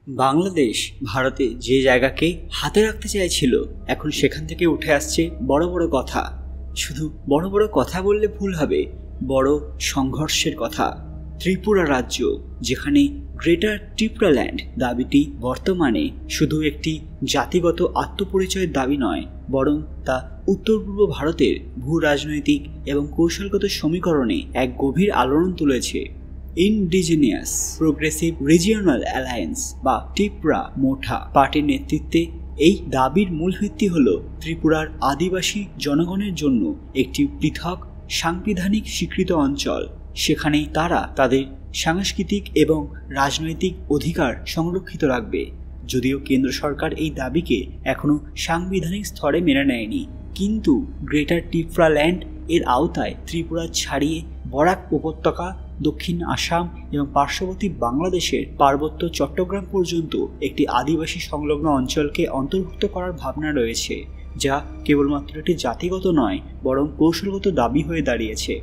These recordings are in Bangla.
বাংলাদেশ ভারতে যে জায়গাকে হাতে রাখতে চাইছিল, এখন সেখান থেকে উঠে আসছে বড় বড় কথা। শুধু বড় বড় কথা বললে ভুল হবে, বড় সংঘর্ষের কথা। ত্রিপুরা রাজ্য, যেখানে গ্রেটার ত্রিপুরাল্যান্ড দাবিটি বর্তমানে শুধু একটি জাতিগত আত্মপরিচয়ের দাবি নয়, বরং তা উত্তর পূর্ব ভারতের ভূ রাজনৈতিক এবং কৌশলগত সমীকরণে এক গভীর আলোড়ন তুলেছে। ইন্ডিজিনিয়াস প্রোগ্রেসিভ রিজিওনাল অ্যালায়েন্স বা ত্রিপুরা মোঠা পার্টির নেতৃত্বে এই দাবির মূল ভিত্তি হল ত্রিপুরার আদিবাসী জনগণের জন্য একটি পৃথক সাংবিধানিক স্বীকৃত অঞ্চল। সেখানেই তারা তাদের সাংস্কৃতিক এবং রাজনৈতিক অধিকার সংরক্ষিত রাখবে। যদিও কেন্দ্র সরকার এই দাবিকে এখনও সাংবিধানিক স্তরে মেনে নেয়নি, কিন্তু গ্রেটার ত্রিপুরাল্যান্ড এর আওতায় ত্রিপুরা ছাড়িয়ে বরাক উপত্যকা, দক্ষিণ আসাম এবং পার্শ্ববর্তী বাংলাদেশের পার্বত্য চট্টগ্রাম পর্যন্ত একটি আদিবাসী সংলগ্ন অঞ্চলকে অন্তর্ভুক্ত করার ভাবনা রয়েছে, যা কেবলমাত্র একটি জাতিগত নয়, বরং কৌশলগত দাবি হয়ে দাঁড়িয়েছে।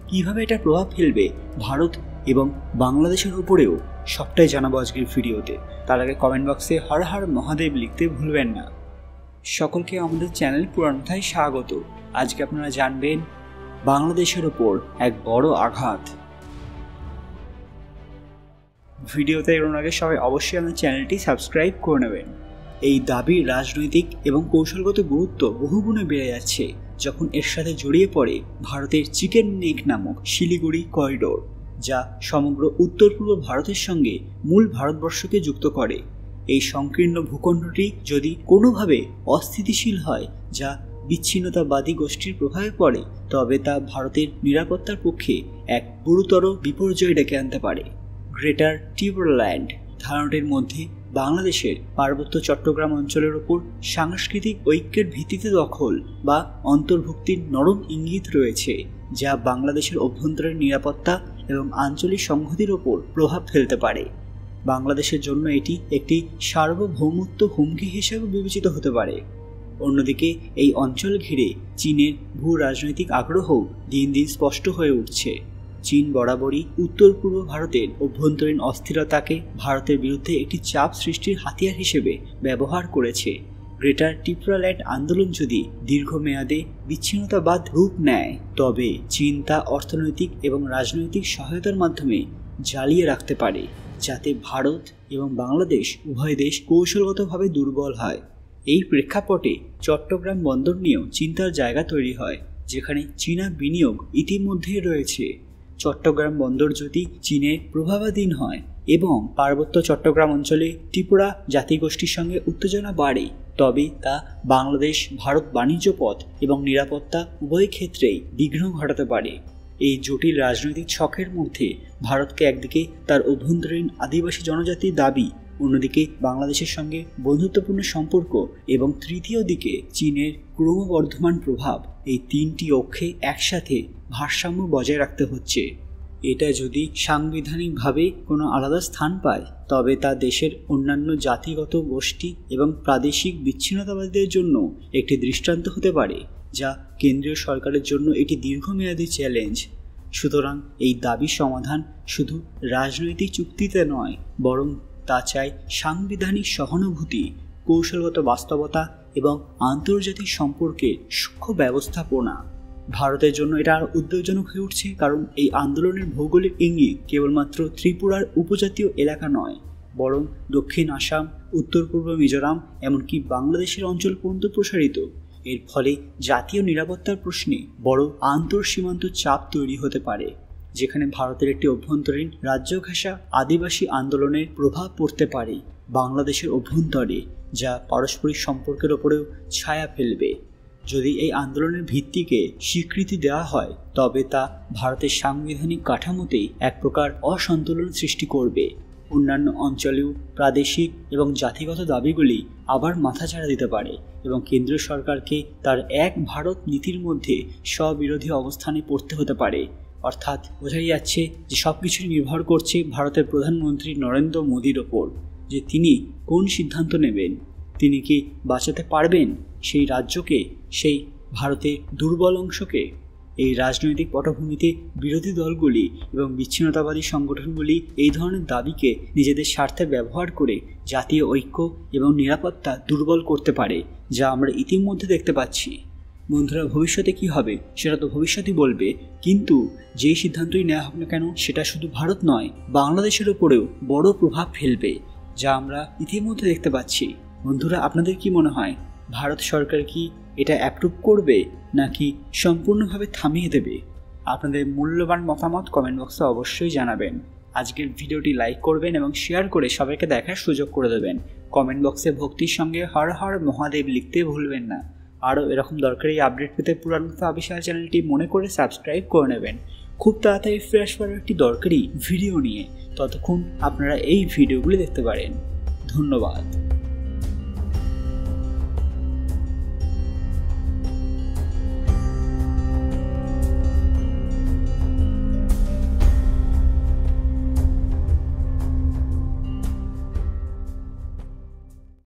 কীভাবে এটা প্রভাব ফেলবে ভারত এবং বাংলাদেশের উপরেও সবটাই জানাবো আজকের ভিডিওতে। তার আগে কমেন্ট বক্সে হর হর মহাদেব লিখতে ভুলবেন না। সকলকে আমাদের চ্যানেল পুরানথায় স্বাগত। আজকে আপনারা জানবেন বাংলাদেশের ওপর এক বড় আঘাত। ভিডিওতে এগোনোর আগে সবাই অবশ্যই আমাদের চ্যানেলটি সাবস্ক্রাইব করে নেবেন। এই দাবির রাজনৈতিক এবং কৌশলগত গুরুত্ব বহুগুণে বেড়ে যাচ্ছে যখন এর সাথে জড়িয়ে পড়ে ভারতের চিকেন নেক নামক শিলিগুড়ি করিডোর, যা সমগ্র উত্তর পূর্ব ভারতের সঙ্গে মূল ভারতবর্ষকে যুক্ত করে। এই সংকীর্ণ ভূখণ্ডটি যদি কোনোভাবে অস্থিতিশীল হয়, যা বিচ্ছিন্নতাবাদী গোষ্ঠীর প্রভাবে পড়ে, তবে তা ভারতের নিরাপত্তার পক্ষে এক গুরুতর বিপর্যয় ডেকে আনতে পারে। গ্রেটার ত্রিপুরাল্যান্ড ধারণাটির মধ্যে বাংলাদেশের পার্বত্য চট্টগ্রাম অঞ্চলের ওপর সাংস্কৃতিক ঐক্যের ভিত্তিতে দখল বা অন্তর্ভুক্তির নরম ইঙ্গিত রয়েছে, যা বাংলাদেশের অভ্যন্তরীণ নিরাপত্তা এবং আঞ্চলিক সংহতির ওপর প্রভাব ফেলতে পারে। বাংলাদেশের জন্য এটি একটি সার্বভৌমত্ব হুমকি হিসেবে বিবেচিত হতে পারে। অন্যদিকে এই অঞ্চল ঘিরে চীনের ভূ রাজনৈতিক আগ্রহ দিন দিন স্পষ্ট হয়ে উঠছে। চীন বরাবরই উত্তর পূর্ব ভারতের অভ্যন্তরীণ অস্থিরতাকে ভারতের বিরুদ্ধে একটি চাপ সৃষ্টির হাতিয়ার হিসেবে ব্যবহার করেছে। গ্রেটার ত্রিপুরাল্যান্ড আন্দোলন যদি দীর্ঘমেয়াদে বিচ্ছিন্নতাবাদ রূপ নেয়, তবে চীন তা অর্থনৈতিক এবং রাজনৈতিক সহায়তার মাধ্যমে জ্বালিয়ে রাখতে পারে, যাতে ভারত এবং বাংলাদেশ উভয় দেশ কৌশলগতভাবে দুর্বল হয়। এই প্রেক্ষাপটে চট্টগ্রাম বন্দর নিয়েও চিন্তার জায়গা তৈরি হয়, যেখানে চীনা বিনিয়োগ ইতিমধ্যেই রয়েছে। চট্টগ্রাম বন্দর যদি চীনের প্রভাবাধীন হয় এবং পার্বত্য চট্টগ্রাম অঞ্চলে ত্রিপুরা জাতিগোষ্ঠীর সঙ্গে উত্তেজনা বাড়ে, তবে তা বাংলাদেশ ভারত বাণিজ্য পথ এবং নিরাপত্তা উভয় ক্ষেত্রেই বিঘ্ন ঘটাতে পারে। এই জটিল রাজনৈতিক ছকের মধ্যে ভারতকে একদিকে তার অভ্যন্তরীণ আদিবাসী জনজাতির দাবি, অন্যদিকে বাংলাদেশের সঙ্গে বন্ধুত্বপূর্ণ সম্পর্ক এবং তৃতীয় দিকে চীনের ক্রমবর্ধমান প্রভাব, এই তিনটি অক্ষে একসাথে ভারসাম্য বজায় রাখতে হচ্ছে। এটা যদি সাংবিধানিকভাবে কোনো আলাদা স্থান পায়, তবে তা দেশের অন্যান্য জাতিগত গোষ্ঠী এবং প্রাদেশিক বিচ্ছিন্নতাবাদীদের জন্য একটি দৃষ্টান্ত হতে পারে, যা কেন্দ্রীয় সরকারের জন্য একটি দীর্ঘমেয়াদী চ্যালেঞ্জ। সুতরাং এই দাবি সমাধান শুধু রাজনৈতিক চুক্তিতে নয়, বরং তা চায় সাংবিধানিক সহানুভূতি, কৌশলগত বাস্তবতা এবং আন্তর্জাতিক সম্পর্কের সূক্ষ্ম ব্যবস্থাপনা। ভারতের জন্য এটা আরও উদ্বেগজনক হয়ে উঠছে, কারণ এই আন্দোলনের ভৌগোলিক ইঙ্গিত কেবলমাত্র ত্রিপুরার উপজাতীয় এলাকা নয়, বরং দক্ষিণ আসাম, উত্তর পূর্ব মিজোরাম, এমনকি বাংলাদেশের অঞ্চল পর্যন্ত প্রসারিত। এর ফলে জাতীয় নিরাপত্তার প্রশ্নে বড় আন্তঃসীমান্ত চাপ তৈরি হতে পারে, যেখানে ভারতের একটি অভ্যন্তরীণ রাজ্য ঘেঁষা আদিবাসী আন্দোলনের প্রভাব পড়তে পারে বাংলাদেশের অভ্যন্তরে, যা পারস্পরিক সম্পর্কের ওপরেও ছায়া ফেলবে। যদি এই আন্দোলনের ভিত্তিকে স্বীকৃতি দেওয়া হয়, তবে তা ভারতের সাংবিধানিক কাঠামোতেই এক প্রকার অসন্তুলন সৃষ্টি করবে। অন্যান্য অঞ্চলেও প্রাদেশিক এবং জাতিগত দাবিগুলি আবার মাথাচাড়া দিতে পারে এবং কেন্দ্রীয় সরকারকে তার এক ভারত নীতির মধ্যে স্ববিরোধী অবস্থানে পড়তে হতে পারে। অর্থাৎ বোঝাই যাচ্ছে যে সব কিছুই নির্ভর করছে ভারতের প্রধানমন্ত্রী নরেন্দ্র মোদির ওপর, যে তিনি কোন সিদ্ধান্ত নেবেন। তিনি কি বাঁচাতে পারবেন সেই রাজ্যকে, সেই ভারতের দুর্বল অংশকে? এই রাজনৈতিক পটভূমিতে বিরোধী দলগুলি এবং বিচ্ছিন্নতাবাদী সংগঠনগুলি এই ধরনের দাবিকে নিজেদের স্বার্থে ব্যবহার করে জাতীয় ঐক্য এবং নিরাপত্তা দুর্বল করতে পারে, যা আমরা ইতিমধ্যে দেখতে পাচ্ছি। বন্ধুরা, ভবিষ্যতে কি হবে সেটা তো ভবিষ্যতই বলবে, কিন্তু যেই সিদ্ধান্তই নেওয়া হোক না কেন সেটা শুধু ভারত নয়, বাংলাদেশের ওপরেও বড় প্রভাব ফেলবে, যা আমরা ইতিমধ্যে দেখতে পাচ্ছি। বন্ধুরা, আপনাদের কি মনে হয়, ভারত সরকার কি এটা অ্যাপ্রুভ করবে নাকি সম্পূর্ণভাবে থামিয়ে দেবে? আপনাদের মূল্যবান মতামত কমেন্ট বক্সে অবশ্যই জানাবেন। আজকের ভিডিওটি লাইক করবেন এবং শেয়ার করে সবাইকে দেখার সুযোগ করে দেবেন। কমেন্ট বক্সে ভক্তির সঙ্গে হর হর মহাদেব লিখতে ভুলবেন না। আরও এরকম দরকারি আপডেট পেতে পুরানো আবিষ্কার চ্যানেলটি মনে করে সাবস্ক্রাইব করে নেবেন। খুব তাড়াতাড়ি ফ্রেশ করার একটি দরকারি ভিডিও নিয়ে, ততক্ষণ আপনারা এই ভিডিওগুলি দেখতে পারেন। ধন্যবাদ।